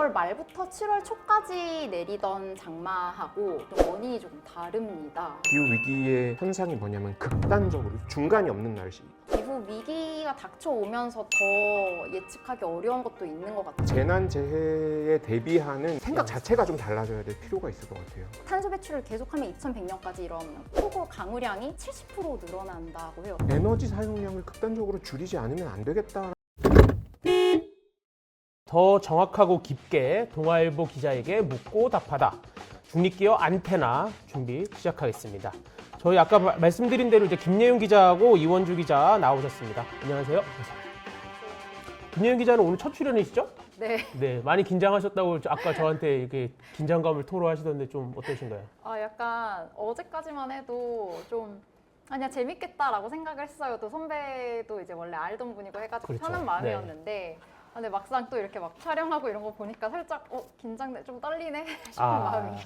6월 말부터 7월 초까지 내리던 장마하고 좀 원인이 조금 다릅니다. 기후 위기의 현상이 뭐냐면 극단적으로 중간이 없는 날씨. 기후 위기가 닥쳐오면서 더 예측하기 어려운 것도 있는 것 같아요. 재난 재해에 대비하는 생각 자체가 좀 달라져야 될 필요가 있을 것 같아요. 탄소 배출을 계속하면 2100년까지 이러면 폭우 강우량이 70% 늘어난다고 해요. 에너지 사용량을 극단적으로 줄이지 않으면 안 되겠다. 더 정확하고 깊게 동아일보 기자에게 묻고 답하다. 중립기어 안테나 준비 시작하겠습니다. 저희 아까 말씀드린 대로 이제 김예윤 기자하고 이원주 기자 나오셨습니다. 안녕하세요. 김예윤 기자는 오늘 첫 출연이시죠? 네. 네, 많이 긴장하셨다고 아까 저한테 이렇게 긴장감을 토로하시던데 좀 어떠신가요? 약간 어제까지만 해도 좀 아니야 재밌겠다라고 생각을 했어요. 또 선배도 이제 원래 알던 분이고 해가지고 그렇죠. 편한 마음이었는데 근데 막상 또 이렇게 막 촬영하고 이런 거 보니까 살짝 긴장돼 좀 떨리네 싶은 마음이에요.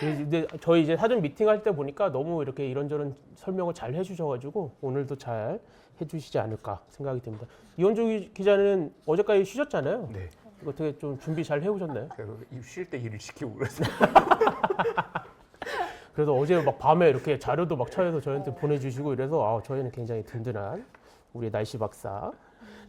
근데 저희 이제 사전 미팅할 때 보니까 너무 이렇게 이런저런 설명을 잘 해주셔가지고 오늘도 잘 해주시지 않을까 생각이 듭니다. 이원주 기자는 어제까지 쉬셨잖아요. 네. 이거 어떻게 좀 준비 잘 해오셨나요? 쉴 때 일을 시키고 그랬어요. 그래서 어제 막 밤에 이렇게 자료도 막 찾아서 저희한테 보내주시고 이래서 저희는 굉장히 든든한 우리 날씨 박사.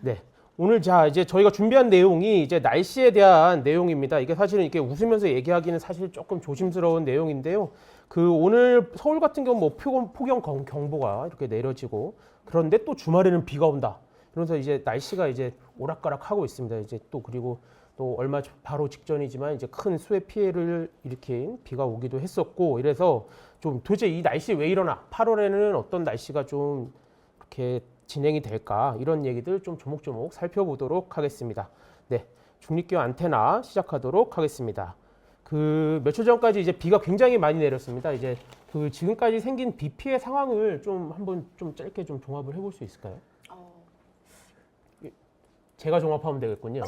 네. 오늘 이제 저희가 준비한 내용이 이제 날씨에 대한 내용입니다. 이게 사실은 이렇게 웃으면서 얘기하기는 사실 조금 조심스러운 내용인데요. 오늘 서울 같은 경우 뭐 폭염 경보가 이렇게 내려지고 그런데 또 주말에는 비가 온다. 그래서 이제 날씨가 이제 오락가락하고 있습니다. 이제 또 그리고 또 얼마 바로 직전이지만 이제 큰 수해 피해를 일으킨 비가 오기도 했었고 이래서 좀 도대체 이 날씨 왜 이러나 8월에는 어떤 날씨가 좀 이렇게 진행이 될까 이런 얘기들 좀 조목조목 살펴보도록 하겠습니다. 네, 중립기어 안테나 시작하도록 하겠습니다. 며칠 전까지 이제 비가 굉장히 많이 내렸습니다. 이제 지금까지 생긴 비 피해 상황을 좀 한번 좀 짧게 좀 종합을 해볼 수 있을까요? 제가 종합하면 되겠군요.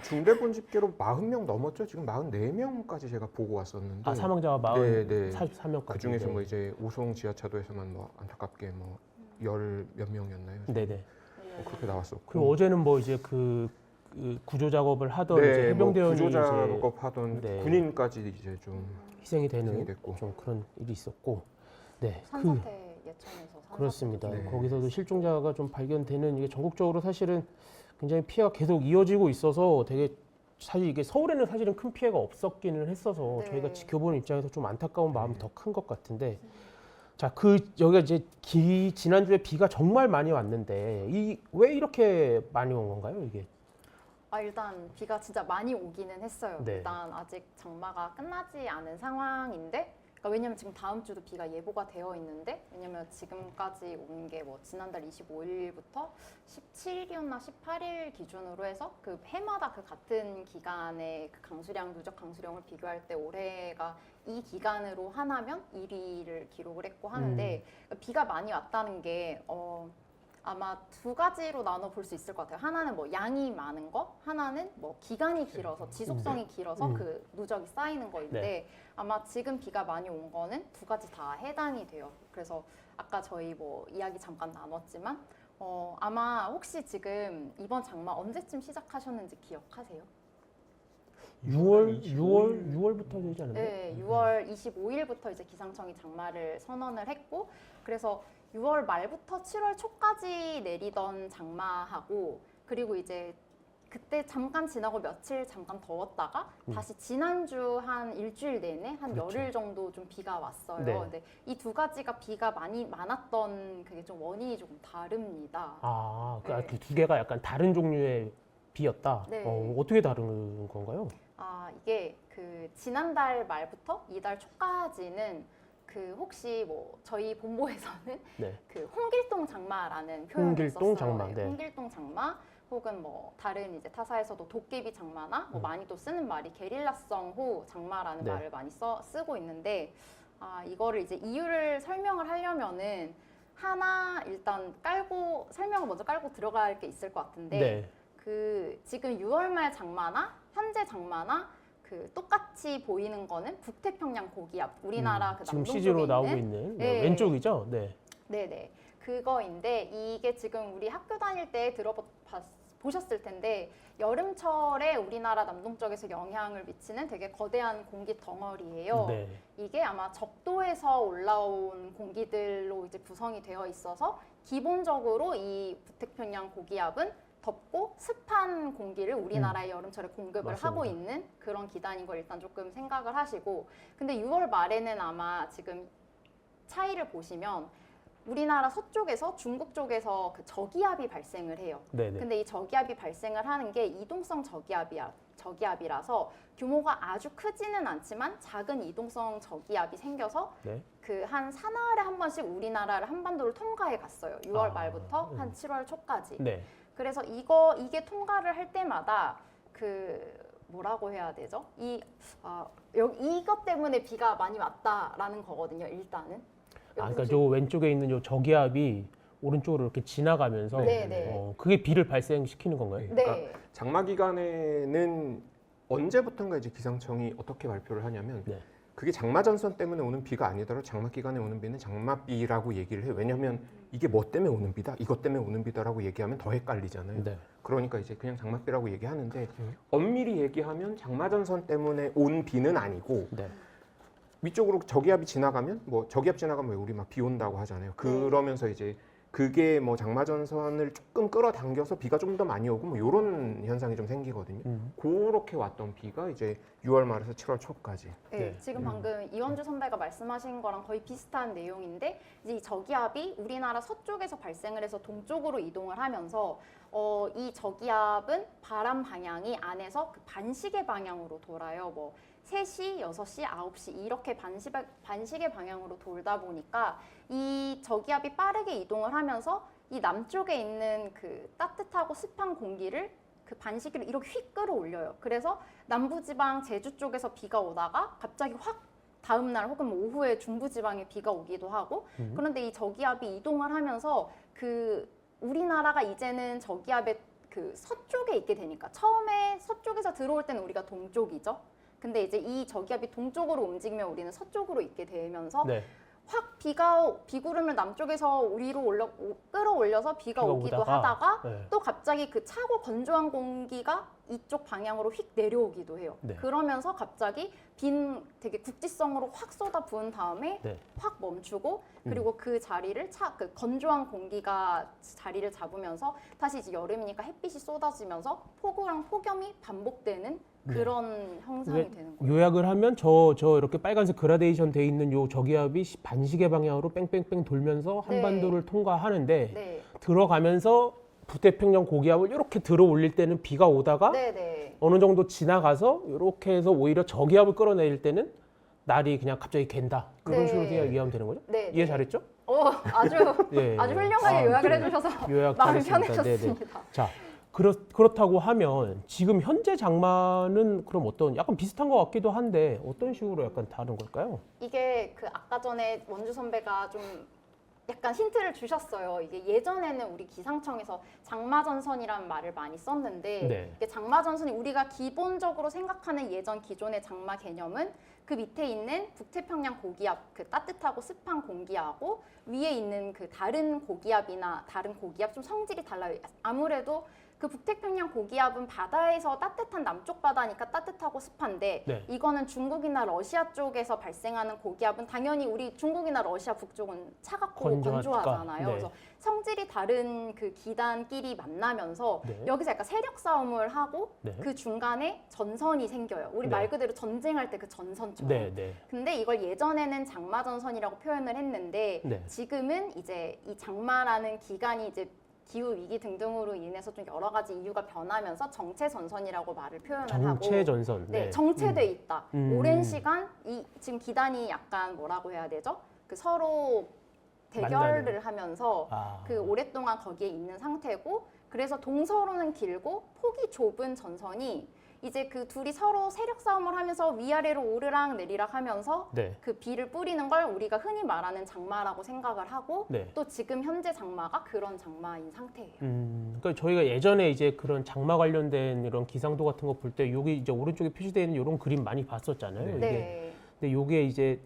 중대본 집계로 40명 넘었죠. 지금 44명까지 제가 보고 왔었는데. 사망자가 44명까지. 그 중에서 뭐 이제 오송 지하차도에서만 뭐 안타깝게 뭐 10몇 명이었나요? 네네. 그렇게 나왔었고. 그리고 어제는 뭐 이제 그 구조 작업을 하던 이제 해병대원이 구조 작업하던 군인까지 이제 좀 희생이 되는 희생이 됐고. 좀 그런 일이 있었고. 네. 산사태 예천에서 그렇습니다. 네. 거기서도 실종자가 좀 발견되는 이게 전국적으로 사실은 굉장히 피해가 계속 이어지고 있어서 되게 사실 이게 서울에는 사실은 큰 피해가 없었기는 했어서 저희가 지켜보는 입장에서 좀 안타까운 마음이 더 큰 것 같은데 자, 여기가 이제 지난주에 비가 정말 많이 왔는데 왜 이렇게 많이 온 건가요, 이게? 일단 비가 진짜 많이 오기는 했어요. 네. 일단 아직 장마가 끝나지 않은 상황인데 왜냐면 지금 다음 주도 비가 예보가 되어 있는데 왜냐면 지금까지 온 게 뭐 지난달 25일부터 17일이었나 18일 기준으로 해서 그 해마다 그 같은 기간의 그 강수량 누적 강수량을 비교할 때 올해가 이 기간으로 하나면 1위를 기록을 했고 하는데 비가 많이 왔다는 게 아마 두 가지로 나눠 볼 수 있을 것 같아요. 하나는 뭐 양이 많은 거, 하나는 뭐 기간이 길어서 지속성이 길어서 그 누적이 쌓이는 거인데 아마 지금 비가 많이 온 거는 두 가지 다 해당이 돼요. 그래서 아까 저희 뭐 이야기 잠깐 나눴지만 아마 혹시 지금 이번 장마 언제쯤 시작하셨는지 기억하세요? 6월부터 되지 않았나요? 네, 6월 25일부터 이제 기상청이 장마를 선언을 했고 그래서 6월 말부터 7월 초까지 내리던 장마하고 그리고 이제 그때 잠깐 지나고 며칠 잠깐 더웠다가 다시 지난주 한 일주일 내내 한 그렇죠. 열흘 정도 좀 비가 왔어요. 네. 근데 이 두 가지가 비가 많았던 그게 좀 원인이 조금 다릅니다. 그 두 개가 약간 다른 종류의 비였다. 네. 어떻게 다른 건가요? 이게 그 지난달 말부터 이달 초까지는 혹시 뭐 저희 본부에서는 그 홍길동 장마라는 표현을 홍길동 썼어요. 장마. 네. 홍길동 장마 혹은 뭐 다른 이제 타사에서도 도깨비 장마나 뭐 많이 또 쓰는 말이 게릴라성 호우 장마라는 말을 많이 쓰고 있는데 이거를 이제 이유를 설명을 하려면은 하나 일단 설명을 먼저 깔고 들어갈 게 있을 것 같은데 지금 6월 말 장마나 현재 장마나 똑같이 보이는 거는 북태평양 고기압, 우리나라 지금 남동쪽에 CG로 나오고 있는 왼쪽이죠? 네. 네네. 그거인데 이게 지금 우리 학교 다닐 때 보셨을 텐데 여름철에 우리나라 남동쪽에서 영향을 미치는 되게 거대한 공기 덩어리예요. 네. 이게 아마 적도에서 올라온 공기들로 이제 구성이 되어 있어서 기본적으로 이 북태평양 고기압은 덥고 습한 공기를 우리나라의 여름철에 공급을 맞습니다. 하고 있는 그런 기단인 걸 일단 조금 생각을 하시고, 근데 6월 말에는 아마 지금 차이를 보시면 우리나라 서쪽에서 중국 쪽에서 그 저기압이 발생을 해요. 네네. 근데 이 저기압이 발생을 하는 게 이동성 저기압이라서 규모가 아주 크지는 않지만 작은 이동성 저기압이 생겨서 네. 그 한 사나흘에 한 번씩 우리나라를 한반도를 통과해 갔어요. 6월 아, 말부터 한 7월 초까지. 네. 그래서 이게 통과를 할 때마다 그 뭐라고 해야 되죠? 이것 때문에 비가 많이 왔다라는 거거든요. 일단은. 그러니까 저 왼쪽에 있는 요 저기압이 오른쪽으로 이렇게 지나가면서 네. 그게 비를 발생시키는 건가요? 네. 그러니까 장마 기간에는 언제부턴가 이제 기상청이 어떻게 발표를 하냐면 네. 그게 장마 전선 때문에 오는 비가 아니더라도 장마 기간에 오는 비는 장마비라고 얘기를 해요. 왜냐하면 이게 뭐 때문에 오는 비다, 이것 때문에 오는 비다라고 얘기하면 더 헷갈리잖아요. 네. 그러니까 이제 그냥 장마비라고 얘기하는데 엄밀히 얘기하면 장마 전선 때문에 온 비는 아니고 네. 위쪽으로 저기압이 지나가면 뭐 저기압 지나가면 왜 우리 막 비 온다고 하잖아요. 그러면서 이제 그게 뭐 장마 전선을 조금 끌어당겨서 비가 좀 더 많이 오고 뭐 이런 현상이 좀 생기거든요. 그렇게 왔던 비가 이제 6월 말에서 7월 초까지. 네, 네. 지금 방금 이원주 선배가 말씀하신 거랑 거의 비슷한 내용인데 이제 이 저기압이 우리나라 서쪽에서 발생을 해서 동쪽으로 이동을 하면서 이 저기압은 바람 방향이 안에서 그 반시계 방향으로 돌아요. 뭐 3시, 6시, 9시 이렇게 반시계 방향으로 돌다 보니까 이 저기압이 빠르게 이동을 하면서 이 남쪽에 있는 그 따뜻하고 습한 공기를 그 반시계를 이렇게 휙 끌어올려요. 그래서 남부지방 제주 쪽에서 비가 오다가 갑자기 확 다음 날 혹은 뭐 오후에 중부지방에 비가 오기도 하고 그런데 이 저기압이 이동을 하면서 그 우리나라가 이제는 저기압의 그 서쪽에 있게 되니까 처음에 서쪽에서 들어올 때는 우리가 동쪽이죠. 근데 이제 이 저기압이 동쪽으로 움직이면 우리는 서쪽으로 있게 되면서 네. 확 비구름을 남쪽에서 위로 끌어올려서 비가 오기도 오다가, 하다가 네. 또 갑자기 그 차고 건조한 공기가 이쪽 방향으로 휙 내려오기도 해요. 네. 그러면서 갑자기 되게 국지성으로 확 쏟아 부은 다음에 네. 확 멈추고 그리고 그 자리를 그 건조한 공기가 자리를 잡으면서 다시 이제 여름이니까 햇빛이 쏟아지면서 폭우랑 폭염이 반복되는 그런 형상이 되는 거예요. 요약을 하면 저 이렇게 빨간색 그라데이션 돼 있는 요 저기압이 반시계 방향으로 뺑뺑뺑 돌면서 한반도를 통과하는데 네. 들어가면서 북태평양 고기압을 이렇게 들어 올릴 때는 비가 오다가 네네. 어느 정도 지나가서 이렇게 해서 오히려 저기압을 끌어내릴 때는 날이 그냥 갑자기 갠다. 그런 네. 식으로 이해하면 되는 거죠? 네. 이해 잘했죠? 아주 예, 아주 예. 훌륭하게 요약을 해주셔서 요약 마음이 잘했습니다. 편해졌습니다. 자, 그렇다고 하면 지금 현재 장마는 그럼 약간 비슷한 것 같기도 한데 어떤 식으로 약간 다른 걸까요? 이게 그 아까 전에 원주 선배가 좀 약간 힌트를 주셨어요. 이게 예전에는 우리 기상청에서 장마전선이라는 말을 많이 썼는데 네. 이게 장마전선이 우리가 기본적으로 생각하는 예전 기존의 장마 개념은 그 밑에 있는 북태평양 고기압, 그 따뜻하고 습한 공기하고 위에 있는 그 다른 고기압 좀 성질이 달라요. 아무래도 그 북태평양 고기압은 바다에서 따뜻한 남쪽 바다니까 따뜻하고 습한데 네. 이거는 중국이나 러시아 쪽에서 발생하는 고기압은 당연히 우리 중국이나 러시아 북쪽은 차갑고 건조하니까. 건조하잖아요. 네. 그래서 성질이 다른 그 기단끼리 만나면서 네. 여기서 약간 세력 싸움을 하고 네. 그 중간에 전선이 생겨요. 우리 네. 말 그대로 전쟁할 때 그 전선처럼. 네, 네. 근데 이걸 예전에는 장마전선이라고 표현을 했는데 네. 지금은 이제 이 장마라는 기간이 이제 기후 위기 등등으로 인해서 좀 여러 가지 이유가 변하면서 정체 전선이라고 말을 표현을 하고 정체 전선. 네, 정체돼 있다. 음. 오랜 시간 지금 기단이 약간 뭐라고 해야 되죠? 그 서로 대결을 만나는. 하면서 아. 그 오랫동안 거기에 있는 상태고 그래서 동서로는 길고 폭이 좁은 전선이 이제 그 둘이 서로 세력 싸움을 하면서 위아래로 오르락 내리락 하면서 네. 그 비를 뿌리는 걸 우리가 흔히 말하는 장마라고 생각을 하고 네. 또 지금 현재 장마가 그런 장마인 상태예요. 그러니까 저희가 예전에 이제 그런 장마 관련된 이런 기상도 같은 거 볼 때 여기 이제 오른쪽에 표시되어 있는 이런 그림 많이 봤었잖아요. 네. 이게. 네. 근데 요게 이제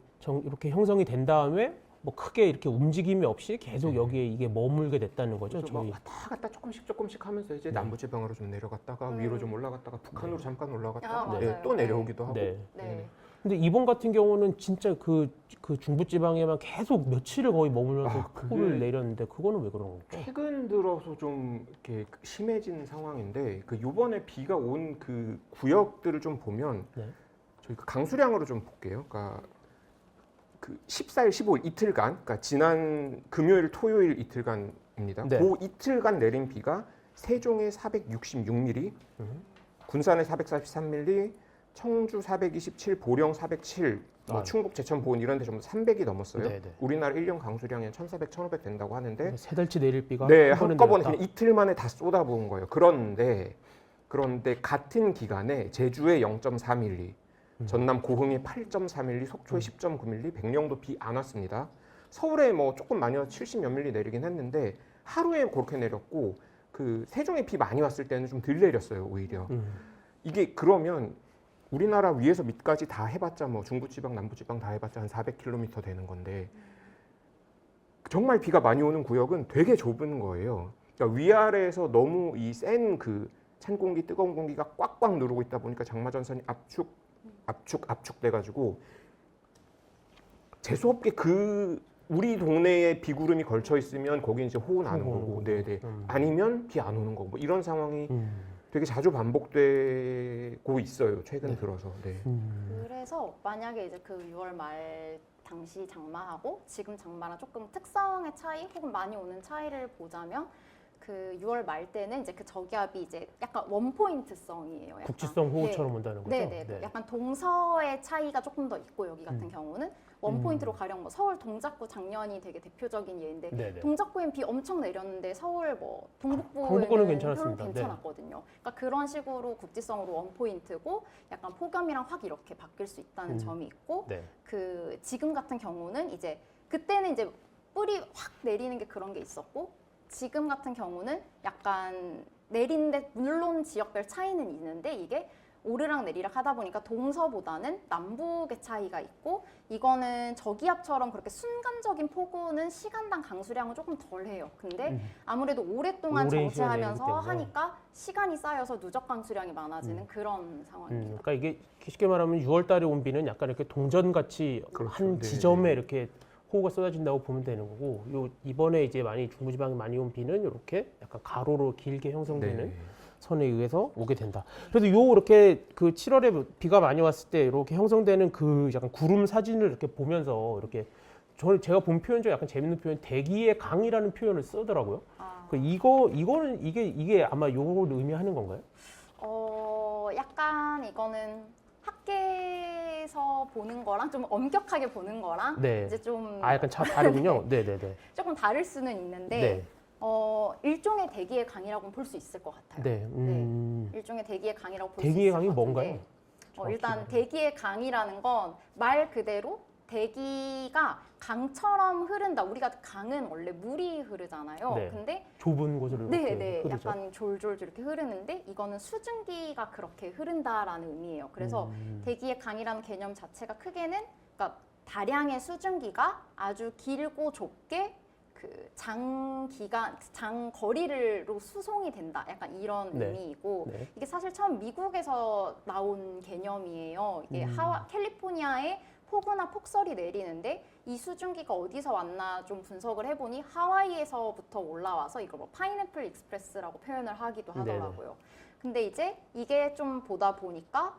이렇게 형성이 된 다음에 뭐 크게 이렇게 움직임이 없이 계속 여기에 이게 머물게 됐다는 거죠. 그래서 막 저희. 왔다 갔다 조금씩 하면서 이제 남부지방으로 좀 내려갔다가 위로 좀 올라갔다가 북한으로 잠깐 올라갔다가 아, 네, 맞아요. 또 내려오기도 하고. 네. 네. 근데 이번 같은 경우는 진짜 그 중부지방에만 계속 며칠을 거의 머물면서 그게 폭우를 내렸는데 그거는 왜 그런 건가요? 최근 들어서 좀 이렇게 심해진 상황인데 그 요번에 비가 온 그 구역들을 좀 보면 네. 저희 그 강수량으로 좀 볼게요. 그러니까 그 14일, 15일 이틀간, 그러니까 지난 금요일, 토요일 이틀간입니다. 네. 그 이틀간 내린 비가 세종에 466mm, 군산에 443mm, 청주 427, 보령 407, 뭐 아. 충북, 제천, 보은 이런 데 전부 300이 넘었어요. 네, 네. 우리나라 1년 강수량이 1,400, 1,500 된다고 하는데 세 달치 내릴 비가 네, 한 번에 한꺼번에 내렸다. 그냥 이틀 만에 다 쏟아부은 거예요. 그런데 같은 기간에 제주에 0.4mm, 전남 고흥에 8.4mm, 속초에 10.9mm, 백령도 비 안 왔습니다. 서울에 뭐 조금 많이 와서 70몇 밀리 내리긴 했는데 하루에 그렇게 내렸고 그 세종에 비 많이 왔을 때는 좀 덜 내렸어요, 오히려. 이게 그러면 우리나라 위에서 밑까지 다 해봤자 뭐 중부지방, 남부지방 다 해봤자 한 400km 되는 건데 정말 비가 많이 오는 구역은 되게 좁은 거예요. 그러니까 위아래에서 너무 이 센 그 찬 공기, 뜨거운 공기가 꽉꽉 누르고 있다 보니까 장마전선이 압축돼가지고 재수 없게 그 우리 동네에 비구름이 걸쳐 있으면 거기 이제 호우 나는 거고, 네네. 아니면 비 안 오는 거고 뭐 이런 상황이 되게 자주 반복되고 있어요. 최근 들어서. 네. 그래서 만약에 이제 그 6월 말 당시 장마하고 지금 장마랑 조금 특성의 차이 혹은 많이 오는 차이를 보자면 그 6월 말 때는 이제 그 저기압이 이제 약간 원포인트성이에요. 약간. 국지성 호우처럼 온다는 거죠. 네네. 약간 동서의 차이가 조금 더 있고 여기 같은 경우는 원포인트로 가령 뭐 서울 동작구 작년이 되게 대표적인 예인데 네네. 동작구엔 비 엄청 내렸는데 서울 뭐 동북부는 동북부는 괜찮았습니다. 별로 괜찮았거든요. 그러니까 그런 식으로 국지성으로 원포인트고 약간 폭염이랑 확 이렇게 바뀔 수 있다는 점이 있고 네. 그 지금 같은 경우는 이제 그때는 이제 뿌리 확 내리는 게 그런 게 있었고 지금 같은 경우는 약간 내리는데 물론 지역별 차이는 있는데 이게 오르락 내리락 하다 보니까 동서보다는 남북의 차이가 있고 이거는 저기압처럼 그렇게 순간적인 폭우는 시간당 강수량은 조금 덜해요. 근데 아무래도 오랫동안 오랜 시간 정체하면서 내리기 때문에. 하니까 시간이 쌓여서 누적 강수량이 많아지는 그런 상황입니다. 그러니까 이게 쉽게 말하면 6월 달에 온 비는 약간 이렇게 동전같이 그렇죠. 한 네, 지점에 네. 이렇게 호우가 쏟아진다고 보면 되는 거고 이번에 이제 많이 중부지방에 많이 온 비는 이렇게 약간 가로로 길게 형성되는 네. 선에 의해서 오게 된다. 그래도 이렇게 그 7월에 비가 많이 왔을 때 이렇게 형성되는 그 약간 구름 사진을 이렇게 보면서 이렇게 제가 본 표현 중에 약간 재밌는 표현 대기의 강이라는 표현을 쓰더라고요. 이거는 이게 아마 요걸 의미하는 건가요? 약간 이거는 학계에서 보는 거랑 좀 엄격하게 보는 거랑 네. 이제 좀 약간 다르군요. 네네네. 조금 다를 수는 있는데 네. 일종의 대기의 강이라고 볼 수 있을 것 같아요. 네. 일종의 대기의 강이라고 볼 수 대기의 있을 강이 것 뭔가요? 같은데 정확히 일단 말하면. 대기의 강이라는 건 말 그대로 대기가 강처럼 흐른다. 우리가 강은 원래 물이 흐르잖아요. 네. 근데 좁은 곳으로 이렇게 네네 흐르죠. 약간 졸졸 이렇게 흐르는데 이거는 수증기가 그렇게 흐른다라는 의미예요. 그래서 대기의 강이라는 개념 자체가 크게는 그러니까 다량의 수증기가 아주 길고 좁게 그 장거리로 수송이 된다. 약간 이런 네. 의미이고 네. 이게 사실 처음 미국에서 나온 개념이에요. 이게 캘리포니아에 폭우나 폭설이 내리는데 이 수증기가 어디서 왔나 좀 분석을 해보니 하와이에서부터 올라와서 이걸 뭐 파인애플 익스프레스라고 표현을 하기도 하더라고요. 근데 이제 이게 좀 보다 보니까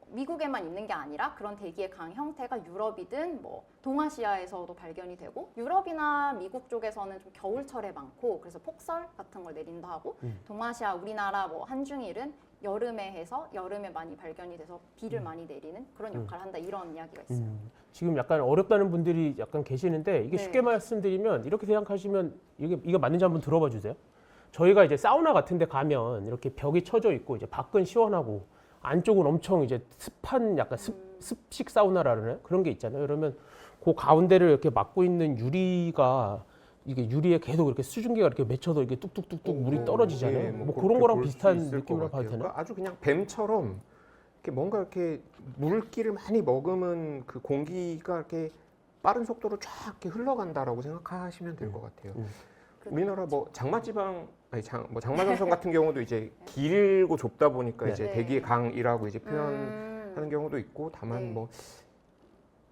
미국에만 있는 게 아니라 그런 대기의 강 형태가 유럽이든 뭐 동아시아에서도 발견이 되고 유럽이나 미국 쪽에서는 좀 겨울철에 많고 그래서 폭설 같은 걸 내린다 하고 동아시아 우리나라 뭐 한중일은 여름에 해서 여름에 많이 발견이 돼서 비를 많이 내리는 그런 역할을 한다 이런 이야기가 있어요. 지금 약간 어렵다는 분들이 약간 계시는데 이게 네. 쉽게 말씀드리면 이렇게 생각하시면 이게 맞는지 한번 들어봐 주세요. 저희가 이제 사우나 같은 데 가면 이렇게 벽이 쳐져 있고 이제 밖은 시원하고 안쪽은 엄청 이제 습한 약간 습식 사우나라는 그런 게 있잖아요. 그러면 그 가운데를 이렇게 막고 있는 유리가 이게 유리에 계속 이렇게 수증기가 이렇게 맺혀서 이게 뚝뚝뚝뚝 물이 떨어지잖아요. 예, 뭐 그렇게 그런 거랑 볼수 비슷한 있을 것 느낌으로 봐도 같아요. 되나? 그러니까 아주 그냥 뱀처럼 이렇게 뭔가 이렇게 물기를 많이 머금은 그 공기가 이렇게 빠른 속도로 쫙 이렇게 흘러간다라고 생각하시면 될 것 같아요. 우리나라 뭐 장마전선 같은 경우도 이제 길고 좁다 보니까 네. 이제 네. 대기의 강이라고 이제 표현하는 경우도 있고, 다만 네. 뭐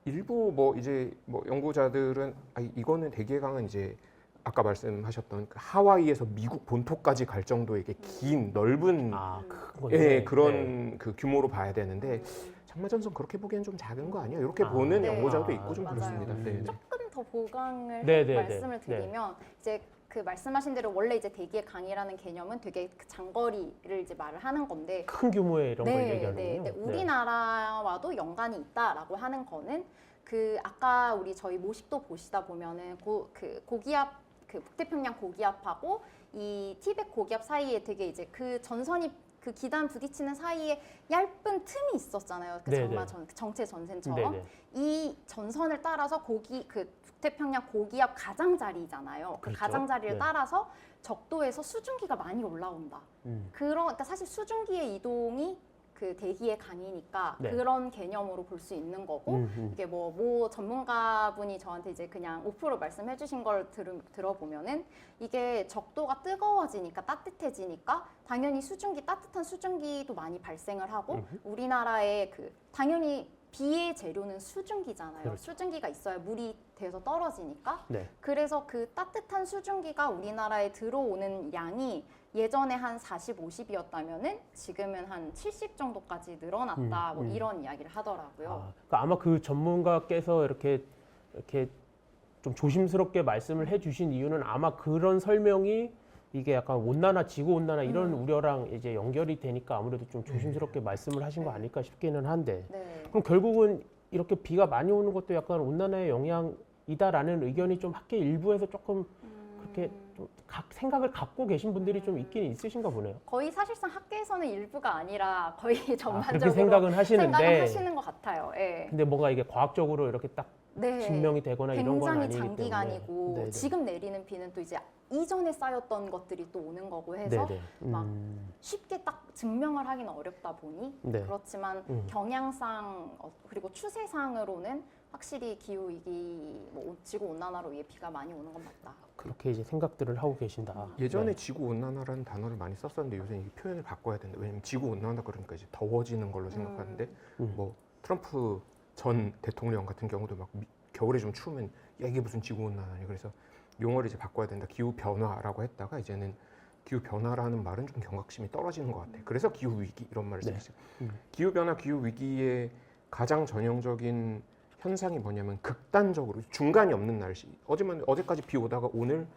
일부 뭐 이제 뭐 연구자들은 이거는 대기의 강은 이제 아까 말씀하셨던 그 하와이에서 미국 본토까지 갈 정도의 이게 긴 넓은 큰 예, 건데. 그런 그 규모로 봐야 되는데 장마전선 그렇게 보기엔 좀 작은 거 아니야? 이렇게 보는 네. 연구자도 있고 좀 맞아요. 그렇습니다. 네. 조금 더 보강을 네, 해서 네, 말씀을 네. 드리면 이제 그 말씀하신 대로 원래 이제 대기의 강이라는 개념은 되게 그 장거리를 이제 말을 하는 건데 큰 규모의 이런 걸 네, 얘기하는군요. 네. 우리나라와도 연관이 있다라고 하는 거는 그 아까 우리 저희 모식도 보시다 보면은 그 고기압 그 북태평양 고기압하고 이 티벳 고기압 사이에 되게 이제 그 전선이 그 기단 부딪히는 사이에 얇은 틈이 있었잖아요. 그 네네. 정체 전선처럼 네네. 이 전선을 따라서 그 북태평양 고기압 가장자리잖아요. 그 그렇죠. 가장자리를 네. 따라서 적도에서 수증기가 많이 올라온다. 그러니까 사실 수증기의 이동이 그 대기의 강이니까 네. 그런 개념으로 볼 수 있는 거고 이게 뭐 전문가분이 저한테 이제 그냥 5% 말씀해 주신 걸 들어보면은 이게 적도가 뜨거워지니까 따뜻해지니까 당연히 따뜻한 수증기도 많이 발생을 하고 우리나라의 그 당연히 비의 재료는 수증기잖아요. 그렇죠. 수증기가 있어야 물이 돼서 떨어지니까. 네. 그래서 그 따뜻한 수증기가 우리나라에 들어오는 양이 예전에 한 40, 50이었다면은 지금은 한 70 정도까지 늘어났다. 뭐 이런 이야기를 하더라고요. 그러니까 아마 그 전문가께서 이렇게 좀 조심스럽게 말씀을 해주신 이유는 아마 그런 설명이 이게 약간 온난화, 지구 온난화 이런 우려랑 이제 연결이 되니까 아무래도 좀 조심스럽게 말씀을 하신 거 아닐까 싶기는 한데. 네. 그럼 결국은 이렇게 비가 많이 오는 것도 약간 온난화의 영향이다라는 의견이 좀 학계 일부에서 조금 그렇게 좀 생각을 갖고 계신 분들이 좀 있긴 있으신가 보네요. 거의 사실상 학계에서는 일부가 아니라 거의 전반적으로 그렇게 생각은 하시는데. 생각을 하시는 것 같아요. 예. 근데 뭔가 이게 과학적으로 이렇게 딱 네. 증명이 되거나 이런 건 굉장히 아니기 때문에. 장기간이고 네네. 지금 내리는 비는 또 이제 이전에 쌓였던 것들이 또 오는 거고 해서 네네. 막 쉽게 딱 증명을 하기는 어렵다 보니 네. 그렇지만 경향상 그리고 추세상으로는 확실히 기후 위기, 뭐 지구 온난화로 인해 비가 많이 오는 건 맞다. 그렇게 이제 생각들을 하고 계신다. 예전에 네. 지구 온난화라는 단어를 많이 썼었는데 요새 이 표현을 바꿔야 된다. 왜냐면 지구 온난화 그러니까 이제 더워지는 걸로 생각하는데 뭐 트럼프 전 대통령 같은 경우도 막 겨울에 좀 추우면 야, 이게 무슨 지구 온난화냐. 그래서 용어를 이제 바꿔야 된다. 기후 변화라고 했다가 이제는 기후 변화라는 말은 좀 경각심이 떨어지는 것 같아요. 그래서 기후 위기 이런 말을 쓰고 있어요. 기후 변화, 기후 위기의 가장 전형적인 현상이 뭐냐면 극단적으로 중간이 없는 날씨. 어제까지 비 오다가 오늘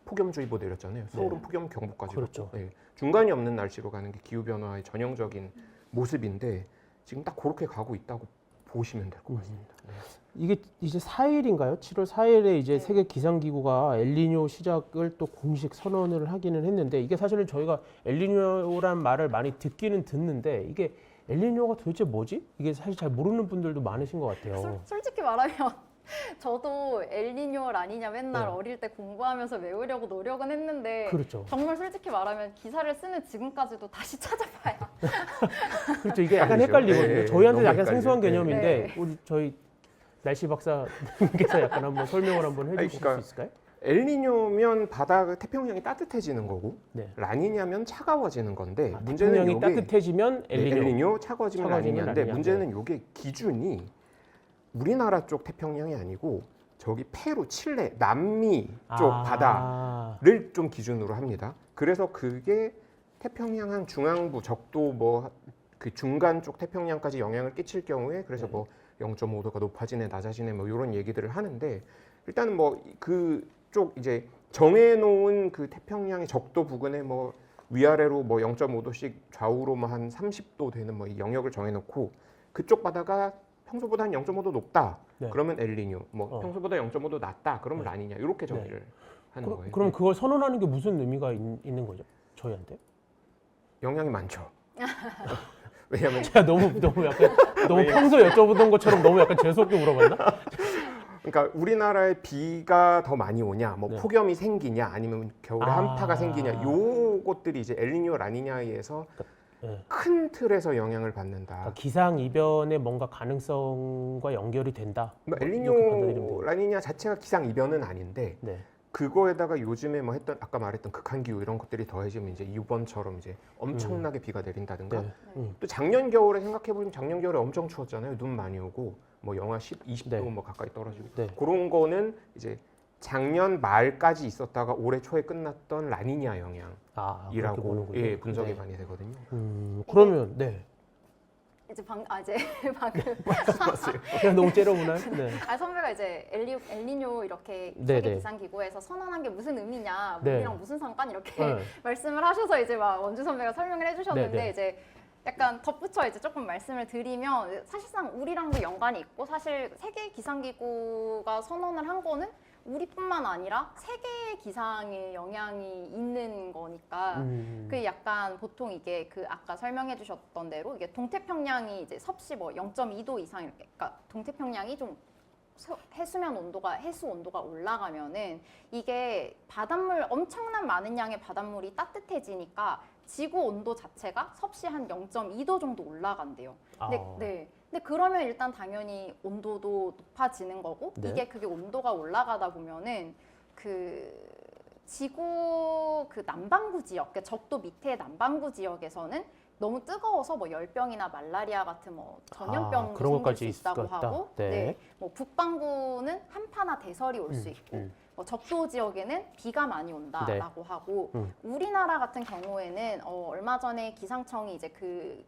폭염주의보 내렸잖아요. 서울은 네. 폭염 경보까지. 그렇죠. 네. 중간이 없는 날씨로 가는 게 기후 변화의 전형적인 모습인데 지금 딱 그렇게 가고 있다고 보시면 될 것 같습니다. 네. 이게 이제 4일인가요? 7월 4일에 이제 네. 세계 기상기구가 엘니뇨 시작을 또 공식 선언을 하기는 했는데 이게 사실은 저희가 엘니뇨란 말을 많이 듣기는 듣는데 이게 엘니뇨가 도대체 뭐지? 이게 사실 잘 모르는 분들도 많으신 것 같아요. 솔직히 말하면 저도 엘니뇨 라니냐 맨날 네. 어릴 때 공부하면서 외우려고 노력은 했는데 그렇죠. 정말 솔직히 말하면 기사를 쓰는 지금까지도 다시 찾아봐야 그렇죠. 이게 약간 그렇죠. 헷갈리거든요. 네, 저희한테 너무 약간 헷갈려요. 생소한 네. 개념인데 네. 우리 저희 날씨 박사님께서 약간 한번 설명을 한번 해주실 그러니까 수 있을까요? 엘니뇨면 바다 태평양이 따뜻해지는 거고 네. 라니냐면 차가워지는 건데 태평양이 요게 따뜻해지면 엘니뇨. 엘니뇨 차가워지면 차가워지면 라니냐인데 라니냐. 문제는 요게 기준이 우리나라 쪽 태평양이 아니고 저기 페루, 칠레, 남미 쪽 바다를 좀 기준으로 합니다. 그래서 그게 태평양 한 중앙부 적도 뭐 그 중간 쪽 태평양까지 영향을 끼칠 경우에 그래서 뭐 0.5도가 높아지네 낮아지네 뭐 이런 얘기들을 하는데 일단은 뭐 그쪽 이제 정해놓은 그 태평양의 적도 부근에 뭐 위아래로 뭐 0.5도씩 좌우로 뭐 한 30도 되는 뭐 이 영역을 정해놓고 그쪽 바다가 평소보다 한 0.5도 높다. 네. 그러면 엘니뇨. 뭐 평소보다 0.5도 낮다. 그러면 네. 라니냐. 이렇게 정의를 하는 거예요. 그럼 그걸 선언하는 게 무슨 의미가 있는 거죠? 저희한테? 영향이 많죠. 왜냐하면 제가 너무 약간 너무 평소 여쭤보던 것처럼 너무 약간 재수없게 물어봤나? 그러니까 우리나라에 비가 더 많이 오냐, 뭐 네. 폭염이 생기냐, 아니면 겨울에 한파가 생기냐, 요것들이 이제 엘니뇨, 라니냐에 의해서 네. 큰 틀에서 영향을 받는다. 그러니까 기상 이변의 뭔가 가능성과 연결이 된다. 뭐 이렇게 받아들이면 엘니뇨 돼요. 라니냐 자체가 기상 이변은 아닌데 네. 그거에다가 요즘에 뭐 했던 아까 말했던 극한 기후 이런 것들이 더해지면 이제 이번처럼 이제 엄청나게 비가 내린다든가 네. 또 작년 겨울에 생각해 보면 작년 겨울에 엄청 추웠잖아요. 눈 많이 오고 뭐 영하 10, 20도 네. 뭐 가까이 떨어지고 네. 그런 거는 이제 작년 말까지 있었다가 올해 초에 끝났던 라니냐 영향이라고 아, 그렇게 보는군요. 예, 분석이 네. 많이 되거든요. 그러면 네. 이제 이제 방금 그냥 너무 째려보나요? 네. 선배가 이제 엘니뇨 이렇게 네, 세계 네. 기상 기구에서 선언한 게 무슨 의미냐, 네. 우리랑 무슨 상관 이렇게 네. 말씀을 하셔서 이제 막 원주 선배가 설명을 해주셨는데 네, 네. 이제 약간 덧붙여 이제 조금 말씀을 드리면 사실상 우리랑도 연관이 있고 사실 세계 기상 기구가 선언을 한 거는 우리뿐만 아니라 세계 기상에 영향이 있는 거니까 그 약간 보통 이게 그 아까 설명해 주셨던 대로 이게 동태평양이 이제 섭씨 뭐 0.2도 이상 이렇게 그러니까 동태평양이 좀 해수 온도가 올라가면은 이게 바닷물 엄청난 많은 양의 바닷물이 따뜻해지니까 지구 온도 자체가 섭씨 한 0.2도 정도 올라간대요. 근데 그러면 일단 당연히 온도도 높아지는 거고 네. 그게 온도가 올라가다 보면은 그 지구 그 남반구 지역, 그러니까 적도 밑에 남반구 지역에서는 너무 뜨거워서 뭐 열병이나 말라리아 같은 뭐 전염병도 그런 생길 것까지 수 있을 있다고 것 같다. 하고, 네. 뭐 북반구는 한파나 대설이 올 수 있고, 뭐 적도 지역에는 비가 많이 온다라고 하고, 우리나라 같은 경우에는 얼마 전에 기상청이 이제 그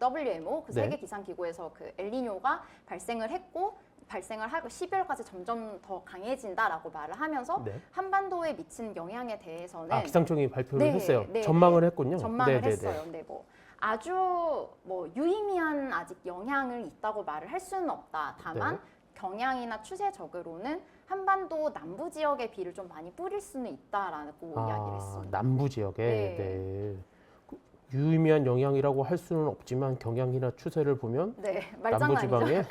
WMO 그 네. 세계 기상 기구에서 그 엘니뇨가 발생을 하고 12월까지 점점 더 강해진다라고 말을 하면서 네. 한반도에 미치는 영향에 대해서는 기상청이 발표를 네, 했어요. 네, 전망을 했군요. 전망을 네, 네, 네. 했어요. 근데 뭐 아주 뭐 유의미한 아직 영향을 있다고 말을 할 수는 없다. 다만 네. 경향이나 추세적으로는 한반도 남부 지역에 비를 좀 많이 뿌릴 수는 있다라고 이야기를 했습니다. 남부 지역에 네. 네. 유의미한 영향이라고 할 수는 없지만 경향이나 추세를 보면 네, 남부 말장난이죠. 지방에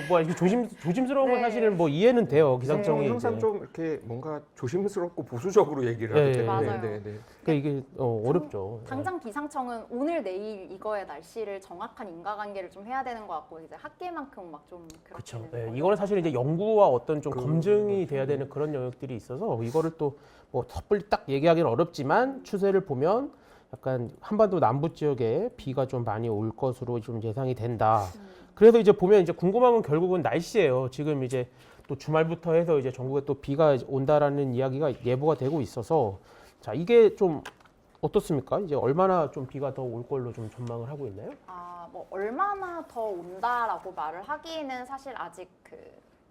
뭐 이렇게 조심스러운 건 네. 사실은 뭐 이해는 돼요. 기상청이 항상 이제. 좀 이렇게 뭔가 조심스럽고 보수적으로 얘기를 네, 하기 때문에 맞아요. 그러니까 이게 어렵죠. 당장 기상청은 오늘 내일 이거의 날씨를 정확한 인과관계를 좀 해야 되는 것 같고 이제 학계만큼 막 좀 그렇죠. 그렇게 네, 이거는 사실 이제 연구와 어떤 좀 그- 검증이 돼야 되는 그런 영역들이 있어서 이거를 또 뭐 섣불리 딱 얘기하기는 어렵지만 추세를 보면 약간 한반도 남부 지역에 비가 좀 많이 올 것으로 좀 예상이 된다. 그래서 이제 보면 이제 궁금한 건 결국은 날씨예요. 지금 이제 또 주말부터 해서 이제 전국에 또 비가 온다라는 이야기가 예보가 되고 있어서 자 이게 좀 어떻습니까? 이제 얼마나 좀 비가 더 올 걸로 좀 전망을 하고 있나요? 뭐 얼마나 더 온다라고 말을 하기에는 사실 아직 그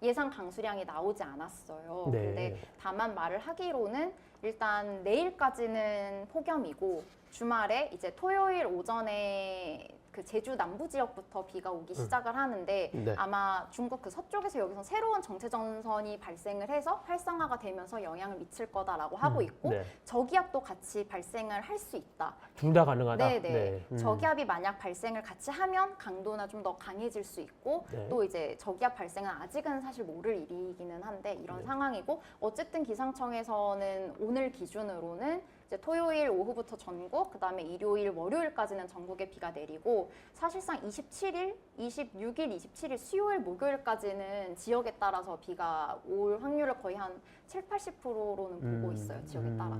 예상 강수량이 나오지 않았어요. 네. 근데 다만 말을 하기로는 일단 내일까지는 폭염이고 주말에 이제 토요일 오전에 그 제주 남부 지역부터 비가 오기 시작을 하는데 네. 아마 중국 그 서쪽에서 여기서 새로운 정체전선이 발생을 해서 활성화가 되면서 영향을 미칠 거다라고 하고 있고 네. 저기압도 같이 발생을 할 수 있다. 둘 다 가능하다. 네네. 저기압이 만약 발생을 같이 하면 강도나 좀 더 강해질 수 있고 네. 또 이제 저기압 발생은 아직은 사실 모를 일이기는 한데 이런 네. 상황이고 어쨌든 기상청에서는 오늘 기준으로는 이제 토요일 오후부터 전국, 그다음에 일요일, 월요일까지는 전국에 비가 내리고 사실상 27일, 26일, 27일 수요일, 목요일까지는 지역에 따라서 비가 올 확률을 거의 한 7, 80%로는 보고 있어요. 지역에 따라.